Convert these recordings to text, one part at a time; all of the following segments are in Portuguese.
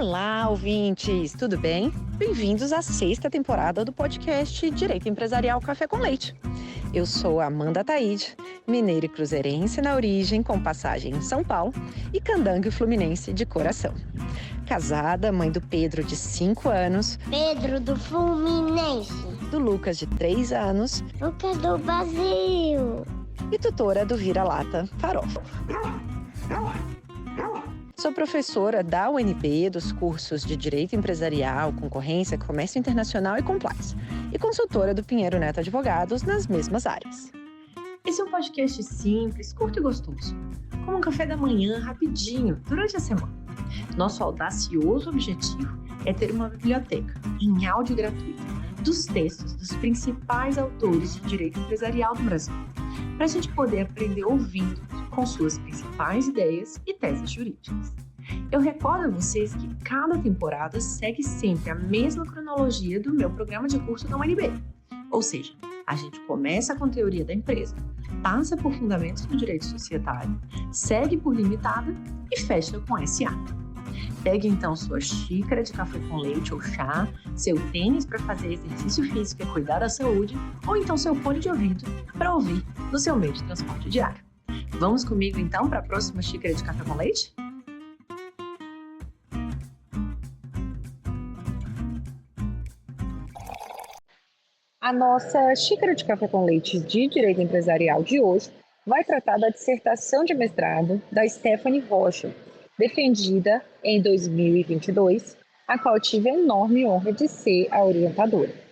Olá, ouvintes! Tudo bem? Bem-vindos à sexta temporada do podcast Direito Empresarial Café com Leite. Eu sou Amanda Taide, mineira e cruzeirense na origem, com passagem em São Paulo, e candangue fluminense de coração. Casada, mãe do Pedro, de 5 anos. Pedro do Fluminense. Do Lucas, de 3 anos. Lucas do Brasil. E tutora do Vira-Lata Farofa. Sou professora da UNB dos cursos de Direito Empresarial, Concorrência, Comércio Internacional e Compliance. E consultora do Pinheiro Neto Advogados nas mesmas áreas. Esse é um podcast simples, curto e gostoso, como um café da manhã rapidinho durante a semana. Nosso audacioso objetivo é ter uma biblioteca em áudio gratuito dos textos dos principais autores de direito empresarial do Brasil, para a gente poder aprender ouvindo com suas principais ideias e teses jurídicas. Eu recordo a vocês que cada temporada segue sempre a mesma cronologia do meu programa de curso da UNB. Ou seja, a gente começa com teoria da empresa, passa por fundamentos do direito societário, segue por limitada e fecha com SA. Pegue então sua xícara de café com leite ou chá, seu tênis para fazer exercício físico e cuidar da saúde, ou então seu fone de ouvido para ouvir no seu meio de transporte diário. Vamos comigo então para a próxima xícara de café com leite? A nossa xícara de café com leite de Direito Empresarial de hoje vai tratar da dissertação de mestrado da Stephanie Rocha, defendida em 2022, a qual eu tive a enorme honra de ser a orientadora.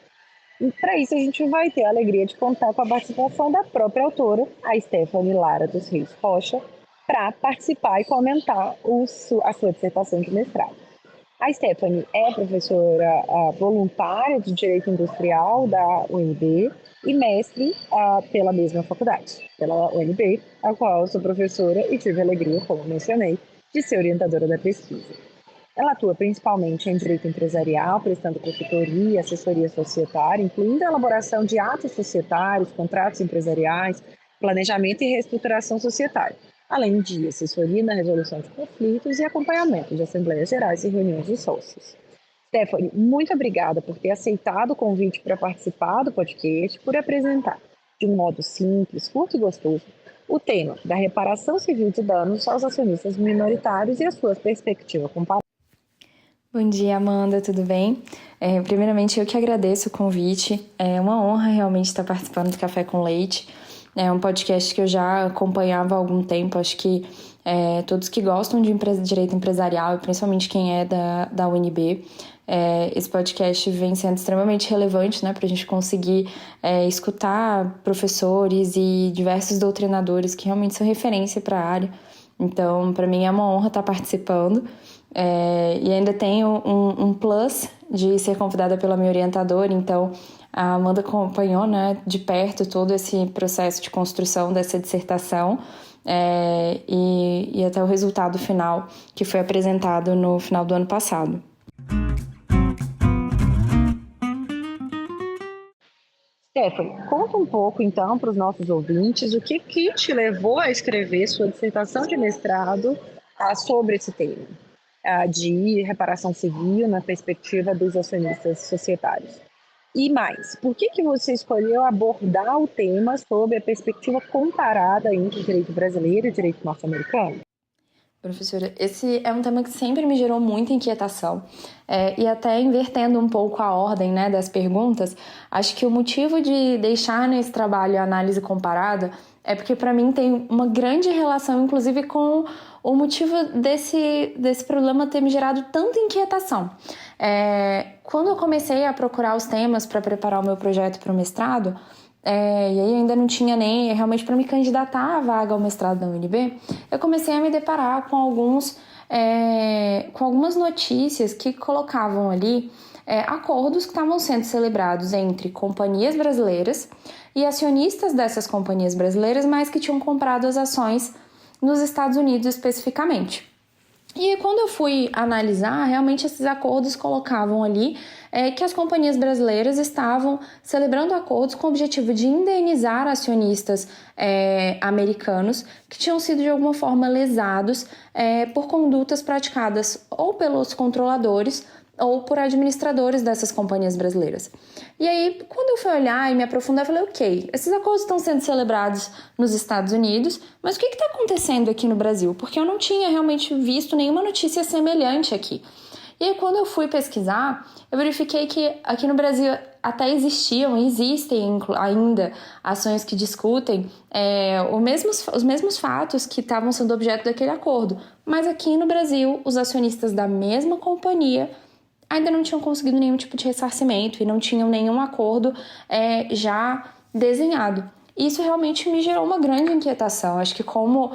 E para isso a gente vai ter a alegria de contar com a participação da própria autora, a Stephanie Lara dos Reis Rocha, para participar e comentar a sua dissertação de mestrado. A Stephanie é professora voluntária de Direito Industrial da UNB e mestre pela mesma faculdade, pela UNB, a qual eu sou professora e tive a alegria, como mencionei, de ser orientadora da pesquisa. Ela atua principalmente em direito empresarial, prestando consultoria e assessoria societária, incluindo a elaboração de atos societários, contratos empresariais, planejamento e reestruturação societária, além de assessoria na resolução de conflitos e acompanhamento de assembleias gerais e reuniões de sócios. Stephanie, muito obrigada por ter aceitado o convite para participar do podcast, por apresentar, de um modo simples, curto e gostoso, o tema da reparação civil de danos aos acionistas minoritários e a sua perspectiva comparada. Bom dia, Amanda, tudo bem? Primeiramente, eu que agradeço o convite. É uma honra realmente estar participando do Café com Leite. É um podcast que eu já acompanhava há algum tempo. Acho que todos que gostam de direito empresarial, e principalmente quem é da UNB, esse podcast vem sendo extremamente relevante, né, para a gente conseguir escutar professores e diversos doutrinadores que realmente são referência para a área. Então, para mim é uma honra estar participando. E ainda tenho um plus de ser convidada pela minha orientadora, então a Amanda acompanhou, né, de perto todo esse processo de construção dessa dissertação e até o resultado final que foi apresentado no final do ano passado. Stephanie, conta um pouco então para os nossos ouvintes o que te levou a escrever sua dissertação de mestrado sobre esse tema de reparação civil na perspectiva dos acionistas societários. E mais, por que você escolheu abordar o tema sob a perspectiva comparada entre o direito brasileiro e o direito norte-americano? Professora, esse é um tema que sempre me gerou muita inquietação. E até invertendo um pouco a ordem, né, das perguntas, acho que o motivo de deixar nesse trabalho a análise comparada é porque, para mim, tem uma grande relação, inclusive, com o motivo desse problema ter me gerado tanta inquietação. Quando eu comecei a procurar os temas para preparar o meu projeto para o mestrado, e aí ainda não tinha nem realmente para me candidatar à vaga ao mestrado da UNB, eu comecei a me deparar com algumas notícias que colocavam ali acordos que estavam sendo celebrados entre companhias brasileiras e acionistas dessas companhias brasileiras, mas que tinham comprado as ações nos Estados Unidos especificamente. E quando eu fui analisar, realmente esses acordos colocavam ali que as companhias brasileiras estavam celebrando acordos com o objetivo de indenizar acionistas americanos que tinham sido de alguma forma lesados por condutas praticadas ou pelos controladores ou por administradores dessas companhias brasileiras. E aí, quando eu fui olhar e me aprofundar, eu falei, ok, esses acordos estão sendo celebrados nos Estados Unidos, mas o que está acontecendo aqui no Brasil? Porque eu não tinha realmente visto nenhuma notícia semelhante aqui. E aí, quando eu fui pesquisar, eu verifiquei que aqui no Brasil até existem ainda ações que discutem os mesmos fatos que estavam sendo objeto daquele acordo. Mas aqui no Brasil, os acionistas da mesma companhia ainda não tinham conseguido nenhum tipo de ressarcimento e não tinham nenhum acordo já desenhado. Isso realmente me gerou uma grande inquietação. Acho que como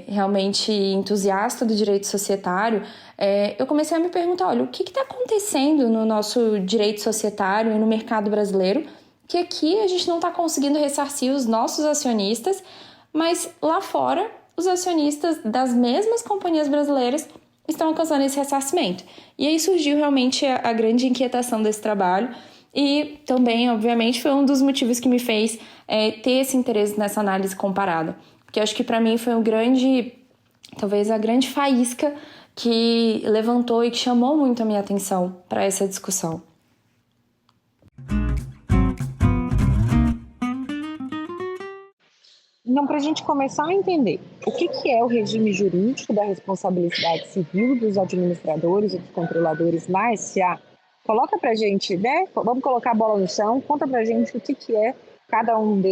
realmente entusiasta do direito societário, eu comecei a me perguntar, olha, o que está acontecendo no nosso direito societário e no mercado brasileiro, que aqui a gente não está conseguindo ressarcir os nossos acionistas, mas lá fora os acionistas das mesmas companhias brasileiras estão alcançando esse ressarcimento. E aí surgiu realmente a grande inquietação desse trabalho e também, obviamente, foi um dos motivos que me fez ter esse interesse nessa análise comparada. Porque acho que para mim foi talvez a grande faísca que levantou e que chamou muito a minha atenção para essa discussão. Então, para a gente começar a entender o que é o regime jurídico da responsabilidade civil dos administradores e dos controladores na SA, coloca para a gente, né? Vamos colocar a bola no chão, conta para a gente o que é cada um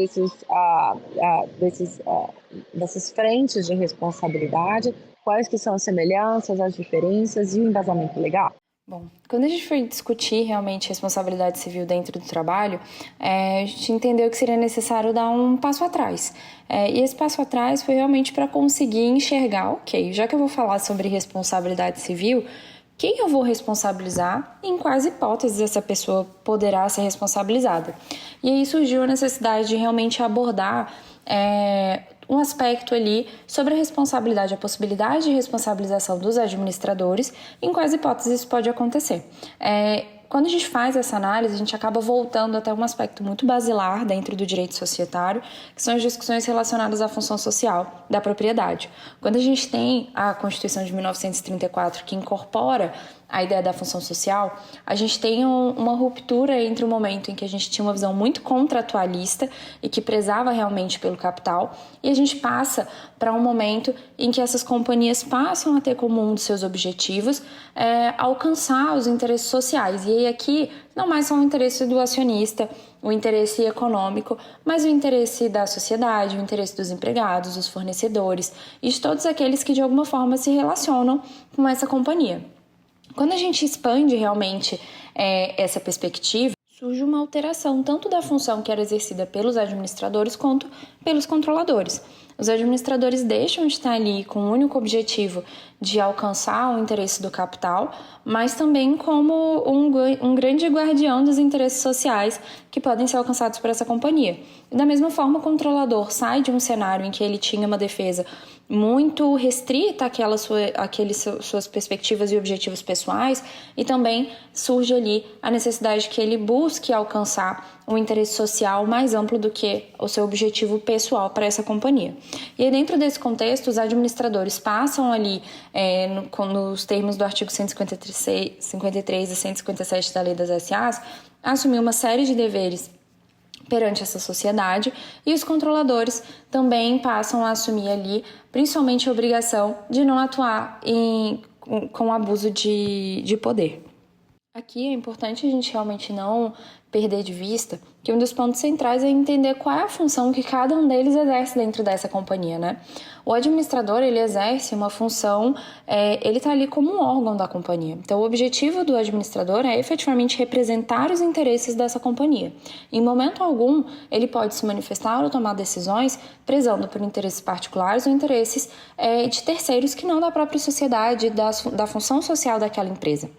dessas frentes de responsabilidade, quais que são as semelhanças, as diferenças e o embasamento legal. Bom, quando a gente foi discutir realmente responsabilidade civil dentro do trabalho, a gente entendeu que seria necessário dar um passo atrás. E esse passo atrás foi realmente para conseguir enxergar, ok, já que eu vou falar sobre responsabilidade civil, quem eu vou responsabilizar e em quais hipóteses essa pessoa poderá ser responsabilizada. E aí surgiu a necessidade de realmente abordar um aspecto ali sobre a responsabilidade, a possibilidade de responsabilização dos administradores, em quais hipóteses isso pode acontecer. Quando a gente faz essa análise, a gente acaba voltando até um aspecto muito basilar dentro do direito societário, que são as discussões relacionadas à função social da propriedade. Quando a gente tem a Constituição de 1934, que incorpora a ideia da função social, a gente tem uma ruptura entre o momento em que a gente tinha uma visão muito contratualista e que prezava realmente pelo capital, e a gente passa para um momento em que essas companhias passam a ter como um dos seus objetivos alcançar os interesses sociais. E aí aqui não mais só o interesse do acionista, o interesse econômico, mas o interesse da sociedade, o interesse dos empregados, dos fornecedores e de todos aqueles que de alguma forma se relacionam com essa companhia. Quando a gente expande realmente essa perspectiva, surge uma alteração tanto da função que era exercida pelos administradores quanto pelos controladores. Os administradores deixam de estar ali com o único objetivo de alcançar o interesse do capital, mas também como um grande guardião dos interesses sociais que podem ser alcançados por essa companhia. E da mesma forma, o controlador sai de um cenário em que ele tinha uma defesa muito restrita àquelas suas perspectivas e objetivos pessoais, e também surge ali a necessidade que ele busque alcançar um interesse social mais amplo do que o seu objetivo pessoal para essa companhia. E aí, dentro desse contexto, os administradores passam ali, nos termos do artigo 153 e 157 da Lei das SAs, a assumir uma série de deveres perante essa sociedade, e os controladores também passam a assumir ali, principalmente a obrigação de não atuar com abuso de poder. Aqui é importante a gente realmente não perder de vista que um dos pontos centrais é entender qual é a função que cada um deles exerce dentro dessa companhia, né? O administrador, ele exerce uma função, ele está ali como um órgão da companhia. Então, o objetivo do administrador é efetivamente representar os interesses dessa companhia. Em momento algum, ele pode se manifestar ou tomar decisões prezando por interesses particulares ou interesses de terceiros que não da própria sociedade, da função social daquela empresa.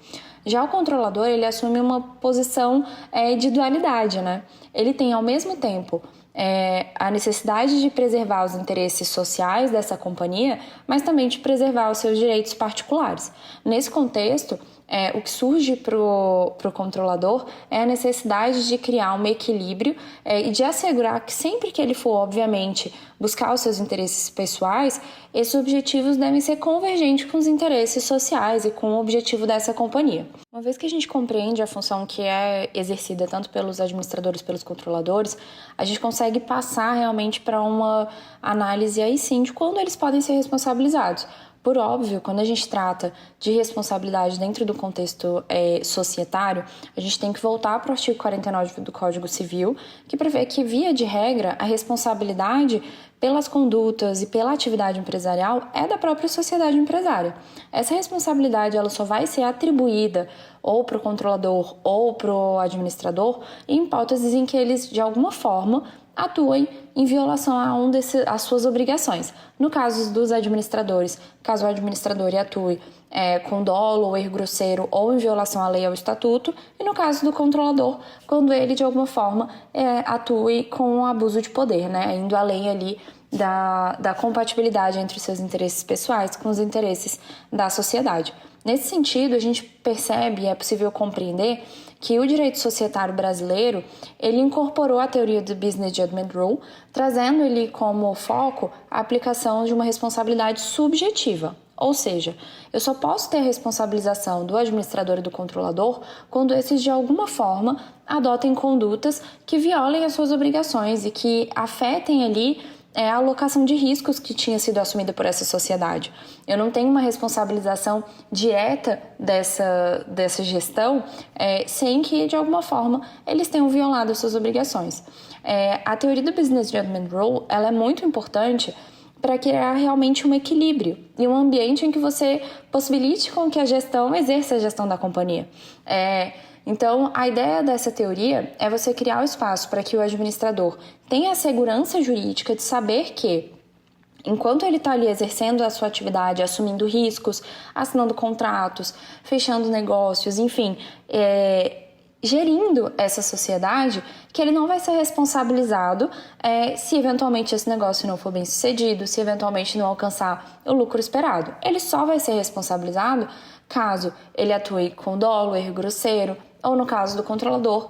Já o controlador, ele assume uma posição de dualidade, né? Ele tem, ao mesmo tempo, a necessidade de preservar os interesses sociais dessa companhia, mas também de preservar os seus direitos particulares. Nesse contexto, o que surge para o controlador é a necessidade de criar um equilíbrio e de assegurar que sempre que ele for, obviamente, buscar os seus interesses pessoais, esses objetivos devem ser convergentes com os interesses sociais e com o objetivo dessa companhia. Uma vez que a gente compreende a função que é exercida tanto pelos administradores, pelos controladores, a gente consegue passar realmente para uma análise aí sim de quando eles podem ser responsabilizados. Por óbvio, quando a gente trata de responsabilidade dentro do contexto societário, a gente tem que voltar para o artigo 49 do Código Civil, que prevê que, via de regra, a responsabilidade pelas condutas e pela atividade empresarial é da própria sociedade empresária. Essa responsabilidade ela só vai ser atribuída ou para o controlador ou para o administrador em hipóteses em que eles, de alguma forma, atuem em violação às suas obrigações. No caso dos administradores, caso o administrador atue com dolo ou erro grosseiro ou em violação à lei ou ao estatuto, e no caso do controlador, quando ele de alguma forma atue com abuso de poder, indo além ali da compatibilidade entre os seus interesses pessoais com os interesses da sociedade. Nesse sentido, a gente percebe e é possível compreender que o direito societário brasileiro, ele incorporou a teoria do Business Judgment Rule, trazendo ele como foco a aplicação de uma responsabilidade subjetiva. Ou seja, eu só posso ter a responsabilização do administrador e do controlador quando esses, de alguma forma, adotem condutas que violem as suas obrigações e que afetem ali a alocação de riscos que tinha sido assumida por essa sociedade. Eu não tenho uma responsabilização direta dessa gestão sem que, de alguma forma, eles tenham violado as suas obrigações. A teoria do Business Judgment Rule ela é muito importante para criar realmente um equilíbrio e um ambiente em que você possibilite com que a gestão exerça a gestão da companhia. Então, a ideia dessa teoria é você criar o espaço para que o administrador tenha a segurança jurídica de saber que, enquanto ele está ali exercendo a sua atividade, assumindo riscos, assinando contratos, fechando negócios, enfim, gerindo essa sociedade, que ele não vai ser responsabilizado se eventualmente esse negócio não for bem sucedido, se eventualmente não alcançar o lucro esperado. Ele só vai ser responsabilizado caso ele atue com dolo, erro grosseiro, ou no caso do controlador,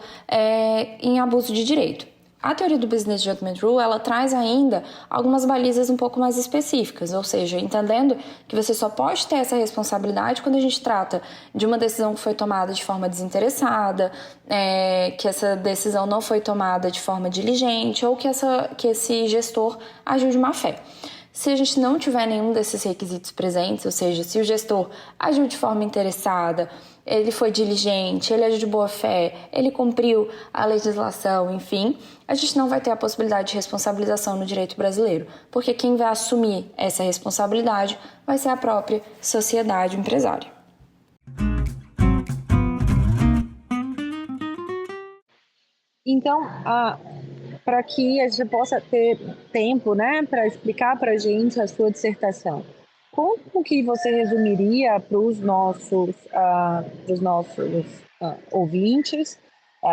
em abuso de direito. A teoria do Business Judgment Rule, ela traz ainda algumas balizas um pouco mais específicas, ou seja, entendendo que você só pode ter essa responsabilidade quando a gente trata de uma decisão que foi tomada de forma desinteressada, que essa decisão não foi tomada de forma diligente ou que esse gestor agiu de má fé. Se a gente não tiver nenhum desses requisitos presentes, ou seja, se o gestor agiu de forma interessada, ele foi diligente, ele agiu de boa fé, ele cumpriu a legislação, enfim, a gente não vai ter a possibilidade de responsabilização no direito brasileiro, porque quem vai assumir essa responsabilidade vai ser a própria sociedade empresária. Então, para que a gente possa ter tempo, para explicar para a gente a sua dissertação, como que você resumiria para os nossos ouvintes,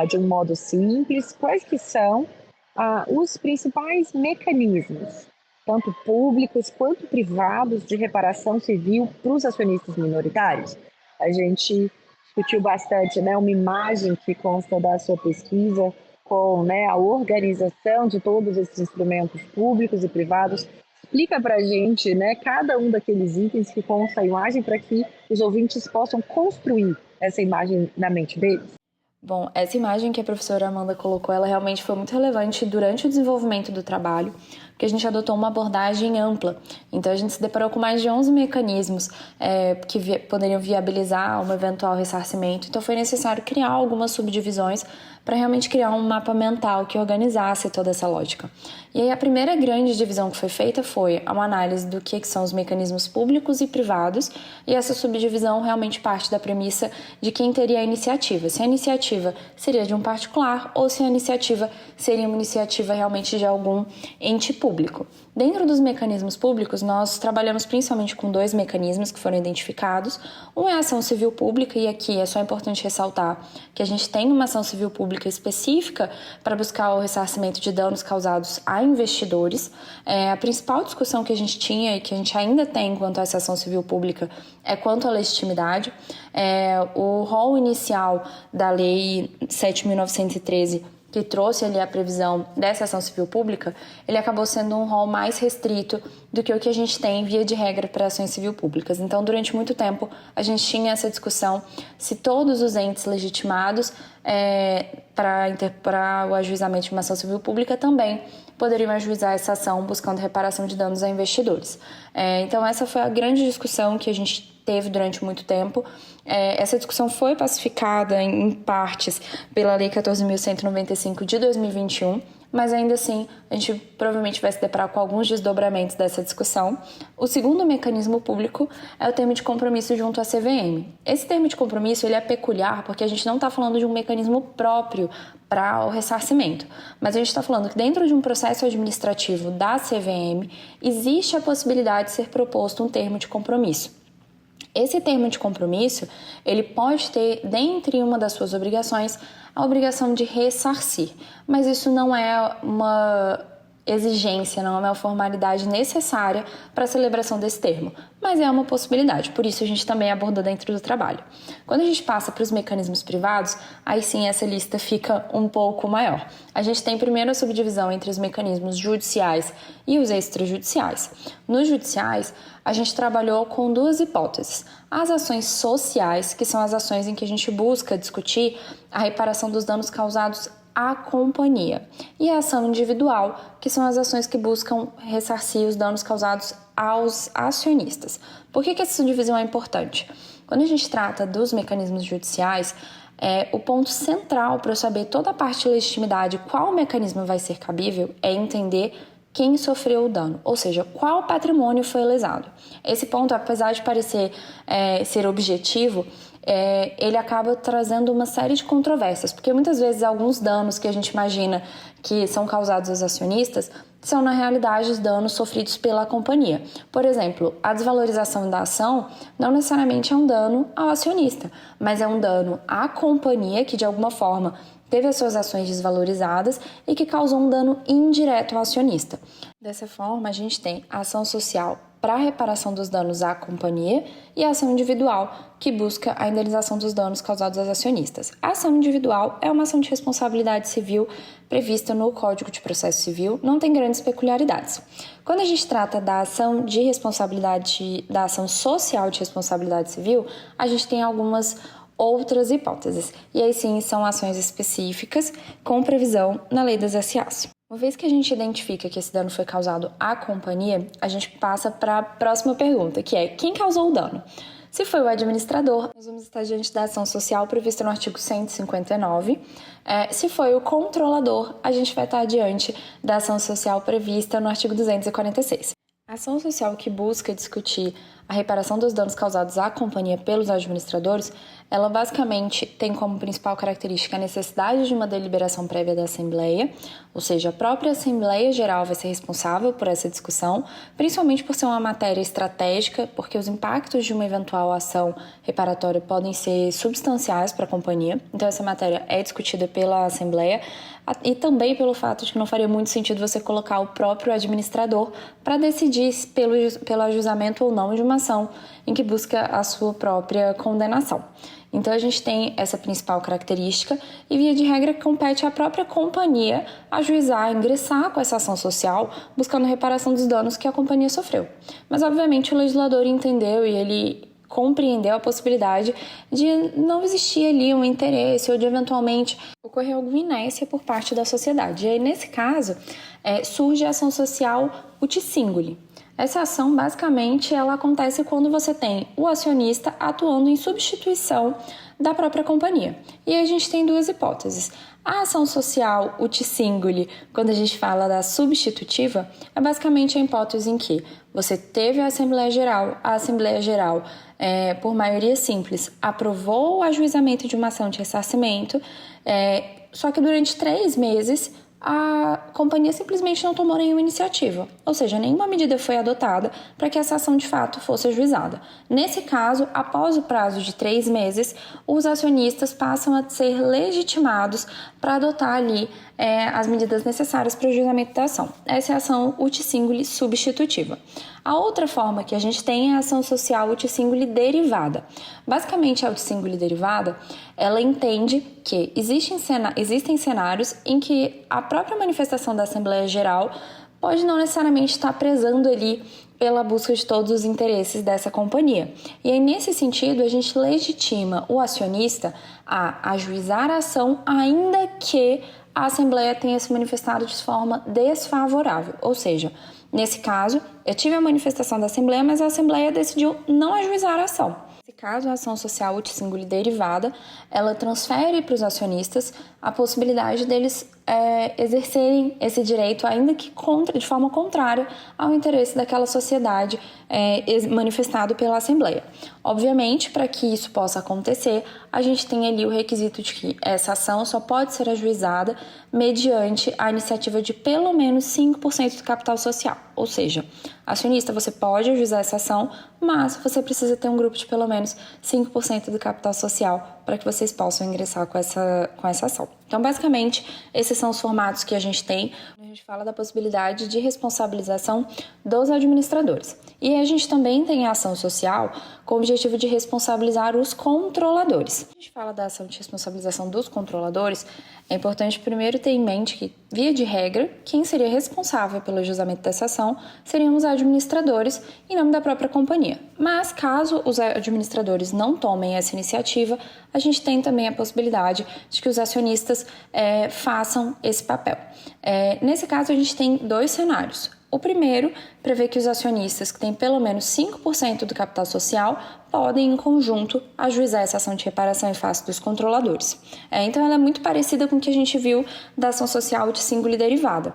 de um modo simples, quais que são os principais mecanismos, tanto públicos quanto privados, de reparação civil para os acionistas minoritários? A gente discutiu bastante, uma imagem que consta da sua pesquisa com a organização de todos esses instrumentos públicos e privados. Explica para a gente cada um daqueles itens que consta a imagem para que os ouvintes possam construir essa imagem na mente deles. Bom, essa imagem que a professora Amanda colocou, ela realmente foi muito relevante durante o desenvolvimento do trabalho, porque a gente adotou uma abordagem ampla. Então, a gente se deparou com mais de 11 mecanismos que poderiam viabilizar um eventual ressarcimento. Então, foi necessário criar algumas subdivisões para realmente criar um mapa mental que organizasse toda essa lógica. E aí, a primeira grande divisão que foi feita foi uma análise do que são os mecanismos públicos e privados, e essa subdivisão realmente parte da premissa de quem teria a iniciativa. Se a iniciativa seria de um particular ou se a iniciativa seria uma iniciativa realmente de algum ente público. público. Dentro dos mecanismos públicos, nós trabalhamos principalmente com 2 mecanismos que foram identificados. Um é a ação civil pública, e aqui é só importante ressaltar que a gente tem uma ação civil pública específica para buscar o ressarcimento de danos causados a investidores. A principal discussão que a gente tinha e que a gente ainda tem quanto a essa ação civil pública é quanto à legitimidade. O rol inicial da Lei 7.913, que trouxe ali a previsão dessa ação civil pública, ele acabou sendo um rol mais restrito do que o que a gente tem via de regra para ações civil públicas. Então, durante muito tempo, a gente tinha essa discussão se todos os entes legitimados para o ajuizamento de uma ação civil pública também poderiam ajuizar essa ação buscando reparação de danos a investidores. Então, essa foi a grande discussão que a gente teve durante muito tempo. Essa discussão foi pacificada em partes pela Lei 14.195 de 2021, mas ainda assim a gente provavelmente vai se deparar com alguns desdobramentos dessa discussão. O segundo mecanismo público é o termo de compromisso junto à CVM. Esse termo de compromisso ele é peculiar porque a gente não está falando de um mecanismo próprio para o ressarcimento, mas a gente está falando que dentro de um processo administrativo da CVM existe a possibilidade de ser proposto um termo de compromisso. Esse termo de compromisso, ele pode ter, dentre uma das suas obrigações, a obrigação de ressarcir, mas isso não é uma exigência, não é uma formalidade necessária para a celebração desse termo, mas é uma possibilidade, por isso a gente também aborda dentro do trabalho. Quando a gente passa para os mecanismos privados, aí sim essa lista fica um pouco maior. A gente tem primeiro a subdivisão entre os mecanismos judiciais e os extrajudiciais. Nos judiciais, a gente trabalhou com 2 hipóteses. As ações sociais, que são as ações em que a gente busca discutir a reparação dos danos causados à companhia, e a ação individual, que são as ações que buscam ressarcir os danos causados aos acionistas. Por que essa divisão é importante? Quando a gente trata dos mecanismos judiciais, o ponto central para eu saber toda a parte de legitimidade, qual mecanismo vai ser cabível, é entender quem sofreu o dano, ou seja, qual patrimônio foi lesado. Esse ponto, apesar de parecer ser objetivo, ele acaba trazendo uma série de controvérsias, porque muitas vezes alguns danos que a gente imagina que são causados aos acionistas são, na realidade, os danos sofridos pela companhia. Por exemplo, a desvalorização da ação não necessariamente é um dano ao acionista, mas é um dano à companhia que, de alguma forma, teve as suas ações desvalorizadas e que causou um dano indireto ao acionista. Dessa forma, a gente tem a ação social para a reparação dos danos à companhia e a ação individual, que busca a indenização dos danos causados aos acionistas. A ação individual é uma ação de responsabilidade civil prevista no Código de Processo Civil, não tem grandes peculiaridades. Quando a gente trata da ação de responsabilidade, da ação social de responsabilidade civil, a gente tem algumas outras hipóteses, e aí sim são ações específicas com previsão na Lei das SAs. Uma vez que a gente identifica que esse dano foi causado à companhia, a gente passa para a próxima pergunta, que é: quem causou o dano? Se foi o administrador, nós vamos estar diante da ação social prevista no artigo 159. Se foi o controlador, a gente vai estar diante da ação social prevista no artigo 246. A ação social que busca discutir a reparação dos danos causados à companhia pelos administradores, ela basicamente tem como principal característica a necessidade de uma deliberação prévia da Assembleia, ou seja, a própria Assembleia Geral vai ser responsável por essa discussão, principalmente por ser uma matéria estratégica, porque os impactos de uma eventual ação reparatória podem ser substanciais para a companhia, então essa matéria é discutida pela Assembleia, e também pelo fato de que não faria muito sentido você colocar o próprio administrador para decidir pelo ajuizamento ou não de uma ação em que busca a sua própria condenação. Então a gente tem essa principal característica e, via de regra, compete à própria companhia ajuizar, ingressar com essa ação social, buscando reparação dos danos que a companhia sofreu. Mas, obviamente, o legislador entendeu e ele compreendeu a possibilidade de não existir ali um interesse ou de, eventualmente, ocorrer alguma inércia por parte da sociedade. E aí, nesse caso, surge a ação social uti singuli. Essa ação, basicamente, ela acontece quando você tem o acionista atuando em substituição da própria companhia. E aí a gente tem 2 hipóteses. A ação social uti singuli, quando a gente fala da substitutiva, é basicamente a hipótese em que você teve a Assembleia Geral, por maioria simples, aprovou o ajuizamento de uma ação de ressarcimento, só que durante 3 meses a companhia simplesmente não tomou nenhuma iniciativa, ou seja, nenhuma medida foi adotada para que essa ação de fato fosse ajuizada. Nesse caso, após o prazo de 3 meses, os acionistas passam a ser legitimados para adotar ali as medidas necessárias para o ajuizamento da ação. Essa é a ação ut singuli substitutiva. A outra forma que a gente tem é a ação social ut singuli derivada. Basicamente, a ut singuli derivada, ela entende que existem cenários em que a própria manifestação da Assembleia Geral pode não necessariamente estar prezando ali pela busca de todos os interesses dessa companhia. E aí, nesse sentido, a gente legitima o acionista a ajuizar a ação, ainda que a Assembleia tenha se manifestado de forma desfavorável. Ou seja, nesse caso, eu tive a manifestação da Assembleia, mas a Assembleia decidiu não ajuizar a ação. Nesse caso, a ação social ut singuli derivada, ela transfere para os acionistas a possibilidade deles exercerem esse direito, ainda que de forma contrária ao interesse daquela sociedade manifestado pela Assembleia. Obviamente, para que isso possa acontecer, a gente tem ali o requisito de que essa ação só pode ser ajuizada mediante a iniciativa de pelo menos 5% do capital social. Ou seja, acionista, você pode ajuizar essa ação, mas você precisa ter um grupo de pelo menos 5% do capital social para que vocês possam ingressar com essa ação. Então, basicamente, esses são os formatos que a gente tem. A gente fala da possibilidade de responsabilização dos administradores. E a gente também tem a ação social com o objetivo de responsabilizar os controladores. Quando a gente fala da ação de responsabilização dos controladores, é importante primeiro ter em mente que, via de regra, quem seria responsável pelo ajuizamento dessa ação seriam os administradores em nome da própria companhia. Mas, caso os administradores não tomem essa iniciativa, a gente tem também a possibilidade de que os acionistas façam esse papel. Nesse caso, a gente tem 2 cenários. O primeiro prevê que os acionistas que têm pelo menos 5% do capital social podem, em conjunto, ajuizar essa ação de reparação em face dos controladores. Então, ela é muito parecida com o que a gente viu da ação social ut singuli derivada.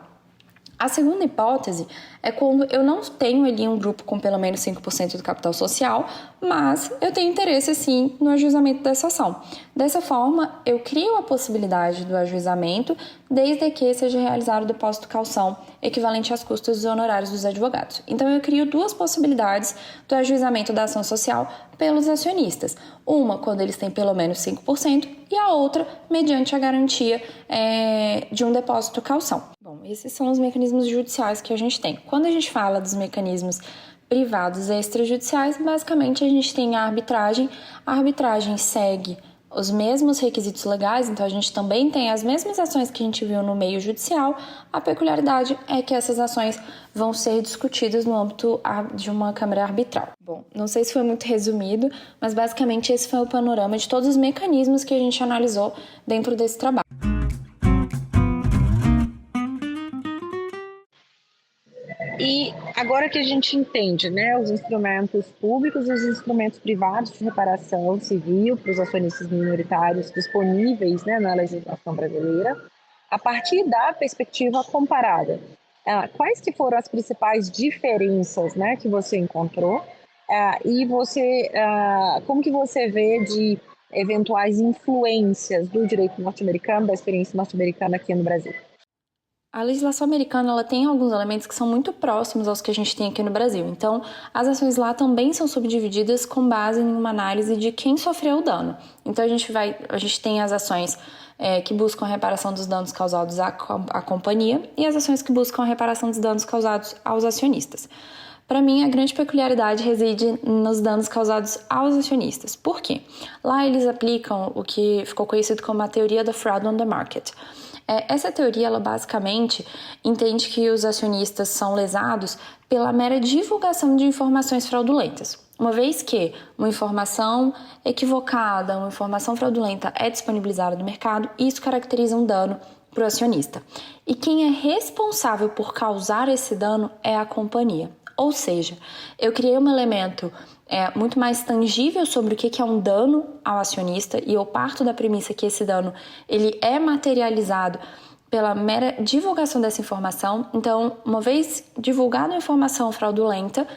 A segunda hipótese é quando eu não tenho ali um grupo com pelo menos 5% do capital social, mas eu tenho interesse, sim, no ajuizamento dessa ação. Dessa forma, eu crio a possibilidade do ajuizamento, desde que seja realizado o depósito calção equivalente aos custos dos honorários dos advogados. Então, eu crio 2 possibilidades do ajuizamento da ação social pelos acionistas. Uma, quando eles têm pelo menos 5%, e a outra, mediante a garantia de um depósito calção. Bom, esses são os mecanismos judiciais que a gente tem. Quando a gente fala dos mecanismos privados extrajudiciais, basicamente a gente tem a arbitragem. A arbitragem segue os mesmos requisitos legais, então a gente também tem as mesmas ações que a gente viu no meio judicial. A peculiaridade é que essas ações vão ser discutidas no âmbito de uma câmara arbitral. Bom, não sei se foi muito resumido, mas basicamente esse foi o panorama de todos os mecanismos que a gente analisou dentro desse trabalho. E agora que a gente entende, né, os instrumentos públicos e os instrumentos privados de reparação civil para os acionistas minoritários disponíveis, né, na legislação brasileira, a partir da perspectiva comparada, quais que foram as principais diferenças, né, que você encontrou e como que você vê de eventuais influências do direito norte-americano, da experiência norte-americana aqui no Brasil? A legislação americana ela tem alguns elementos que são muito próximos aos que a gente tem aqui no Brasil. Então, as ações lá também são subdivididas com base em uma análise de quem sofreu o dano. Então, a gente tem as ações que buscam a reparação dos danos causados à companhia e as ações que buscam a reparação dos danos causados aos acionistas. Para mim, a grande peculiaridade reside nos danos causados aos acionistas. Por quê? Lá eles aplicam o que ficou conhecido como a teoria da fraud on the market. Essa teoria, ela basicamente entende que os acionistas são lesados pela mera divulgação de informações fraudulentas. Uma vez que uma informação equivocada, uma informação fraudulenta é disponibilizada no mercado, isso caracteriza um dano para o acionista. E quem é responsável por causar esse dano é a companhia. Ou seja, eu criei um elemento muito mais tangível sobre o que é um dano ao acionista e eu parto da premissa que esse dano ele é materializado pela mera divulgação dessa informação. Então, uma vez divulgada a informação fraudulenta,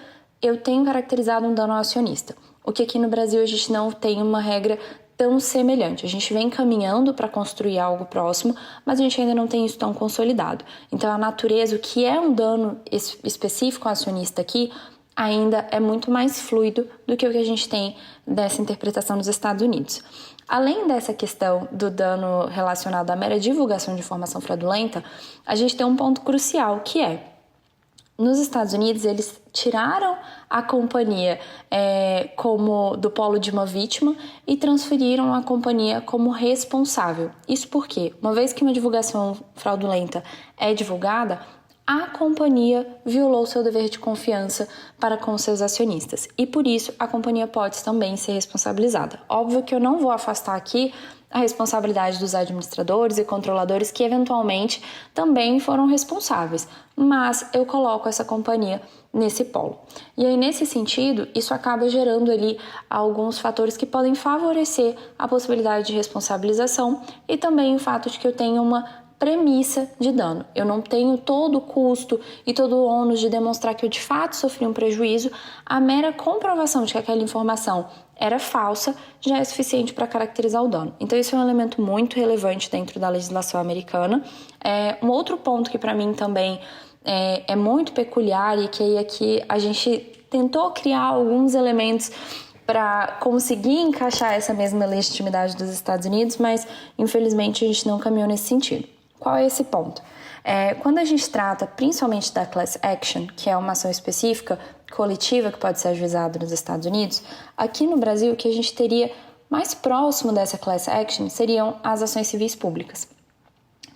eu tenho caracterizado um dano ao acionista. O que aqui no Brasil a gente não tem uma regra tão semelhante. A gente vem caminhando para construir algo próximo, mas a gente ainda não tem isso tão consolidado. Então, a natureza, o que é um dano específico ao acionista aqui, ainda é muito mais fluido do que o que a gente tem dessa interpretação nos Estados Unidos. Além dessa questão do dano relacionado à mera divulgação de informação fraudulenta, a gente tem um ponto crucial, que é: nos Estados Unidos, eles tiraram a companhia como do polo de uma vítima e transferiram a companhia como responsável. Isso porque, uma vez que uma divulgação fraudulenta é divulgada, a companhia violou seu dever de confiança para com seus acionistas e, por isso, a companhia pode também ser responsabilizada. Óbvio que eu não vou afastar aqui a responsabilidade dos administradores e controladores que, eventualmente, também foram responsáveis, mas eu coloco essa companhia nesse polo. E aí, nesse sentido, isso acaba gerando ali alguns fatores que podem favorecer a possibilidade de responsabilização e também o fato de que eu tenho uma premissa de dano. Eu não tenho todo o custo e todo o ônus de demonstrar que eu de fato sofri um prejuízo. A mera comprovação de que aquela informação era falsa já é suficiente para caracterizar o dano. Então, isso é um elemento muito relevante dentro da legislação americana. Um outro ponto que para mim também é muito peculiar e que aí aqui a gente tentou criar alguns elementos para conseguir encaixar essa mesma legitimidade dos Estados Unidos, mas infelizmente a gente não caminhou nesse sentido. Qual é esse ponto? Quando a gente trata principalmente da class action, que é uma ação específica, coletiva, que pode ser ajuizada nos Estados Unidos, aqui no Brasil o que a gente teria mais próximo dessa class action seriam as ações civis públicas.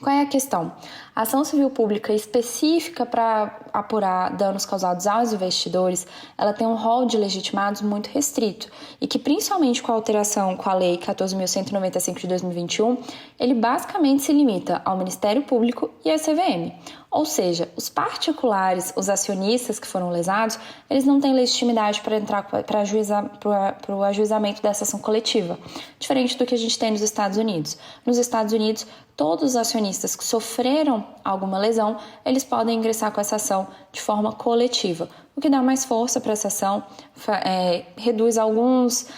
Qual é a questão? A ação civil pública específica para apurar danos causados aos investidores, ela tem um rol de legitimados muito restrito e que, principalmente com a alteração com a Lei 14.195 de 2021, ele basicamente se limita ao Ministério Público e à CVM. Ou seja, os particulares, os acionistas que foram lesados, eles não têm legitimidade para entrar para o ajuizamento dessa ação coletiva, diferente do que a gente tem nos Estados Unidos. Nos Estados Unidos, todos os acionistas que sofreram alguma lesão, eles podem ingressar com essa ação de forma coletiva, o que dá mais força para essa ação, reduz alguns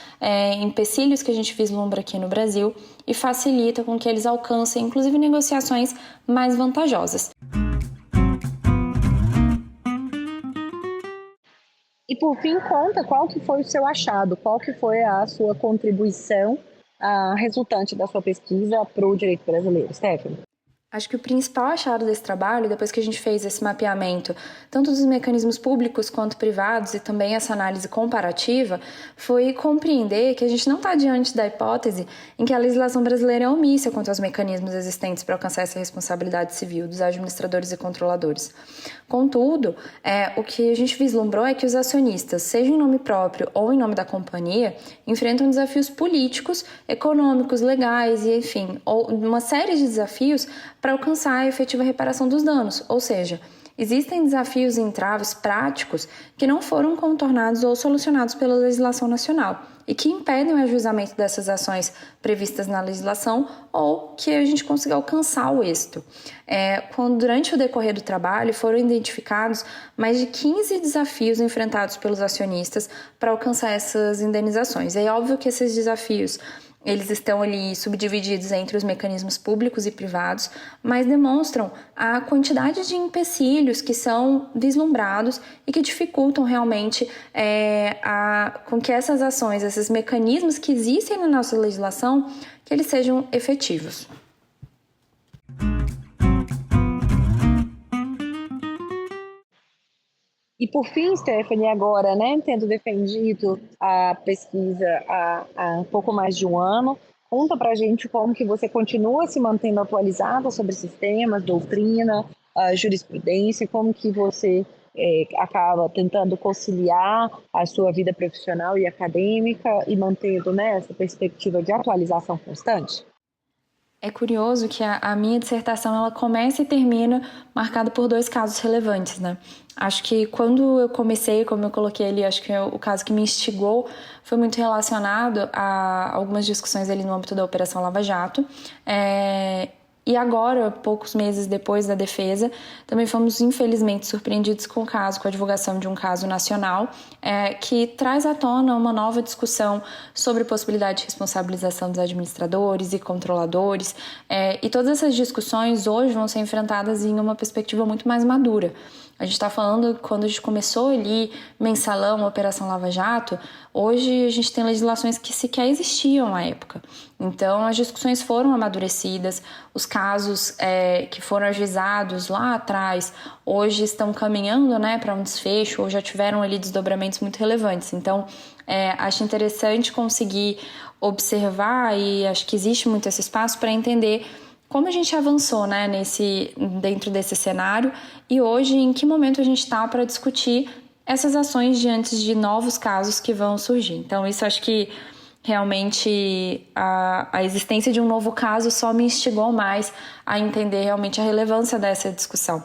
empecilhos que a gente vislumbra aqui no Brasil e facilita com que eles alcancem, inclusive, negociações mais vantajosas. E por fim, conta qual que foi o seu achado, qual que foi a sua contribuição resultante da sua pesquisa para o direito brasileiro, Stephanie? Acho que o principal achado desse trabalho, depois que a gente fez esse mapeamento, tanto dos mecanismos públicos quanto privados e também essa análise comparativa, foi compreender que a gente não está diante da hipótese em que a legislação brasileira é omissa quanto aos mecanismos existentes para alcançar essa responsabilidade civil dos administradores e controladores. Contudo, o que a gente vislumbrou é que os acionistas, seja em nome próprio ou em nome da companhia, enfrentam desafios políticos, econômicos, legais e, enfim, uma série de desafios para alcançar a efetiva reparação dos danos, ou seja, existem desafios e entraves práticos que não foram contornados ou solucionados pela legislação nacional e que impedem o ajuizamento dessas ações previstas na legislação ou que a gente consiga alcançar o êxito. Durante o decorrer do trabalho foram identificados mais de 15 desafios enfrentados pelos acionistas para alcançar essas indenizações. É óbvio que esses desafios eles estão ali subdivididos entre os mecanismos públicos e privados, mas demonstram a quantidade de empecilhos que são vislumbrados e que dificultam realmente com que essas ações, esses mecanismos que existem na nossa legislação, que eles sejam efetivos. E por fim, Stephanie, agora, tendo defendido a pesquisa há um pouco mais de um ano, conta pra gente como que você continua se mantendo atualizada sobre sistemas, doutrina, jurisprudência, como que você acaba tentando conciliar a sua vida profissional e acadêmica e mantendo essa perspectiva de atualização constante? É curioso que a minha dissertação ela começa e termina marcada por 2 casos relevantes, né? Acho que quando eu comecei, como eu coloquei ali, acho que o caso que me instigou foi muito relacionado a algumas discussões ali no âmbito da Operação Lava Jato. E agora, poucos meses depois da defesa, também fomos infelizmente surpreendidos com a divulgação de um caso nacional que traz à tona uma nova discussão sobre possibilidade de responsabilização dos administradores e controladores. E todas essas discussões hoje vão ser enfrentadas em uma perspectiva muito mais madura. A gente está falando, quando a gente começou ali, mensalão, Operação Lava Jato, hoje a gente tem legislações que sequer existiam à época. Então, as discussões foram amadurecidas, os casos que foram ajuizados lá atrás, hoje estão caminhando, né, para um desfecho, ou já tiveram ali desdobramentos muito relevantes. Então, acho interessante conseguir observar, e acho que existe muito esse espaço para entender como a gente avançou, né, dentro desse cenário e hoje em que momento a gente está para discutir essas ações diante de novos casos que vão surgir. Então, isso acho que realmente a existência de um novo caso só me instigou mais a entender realmente a relevância dessa discussão.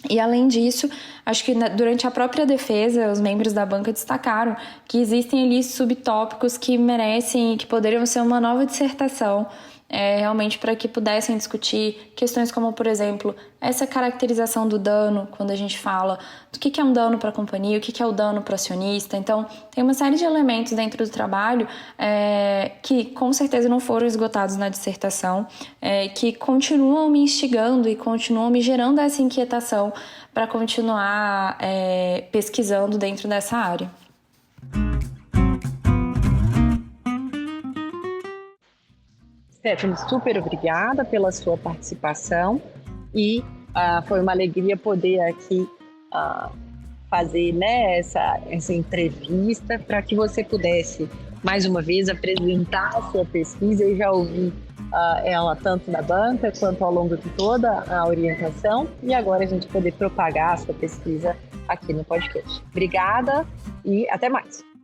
E, além disso, acho que durante a própria defesa, os membros da banca destacaram que existem ali subtópicos que merecem, que poderiam ser uma nova dissertação, realmente para que pudessem discutir questões como, por exemplo, essa caracterização do dano, quando a gente fala do que é um dano para a companhia, o que é o dano para o acionista. Então, tem uma série de elementos dentro do trabalho que com certeza não foram esgotados na dissertação, que continuam me instigando e continuam me gerando essa inquietação para continuar pesquisando dentro dessa área. Stephanie, super obrigada pela sua participação e foi uma alegria poder aqui fazer, né, essa entrevista para que você pudesse, mais uma vez, apresentar a sua pesquisa. Eu já ouvi ela tanto na banca quanto ao longo de toda a orientação e agora a gente poder propagar a sua pesquisa aqui no podcast. Obrigada e até mais!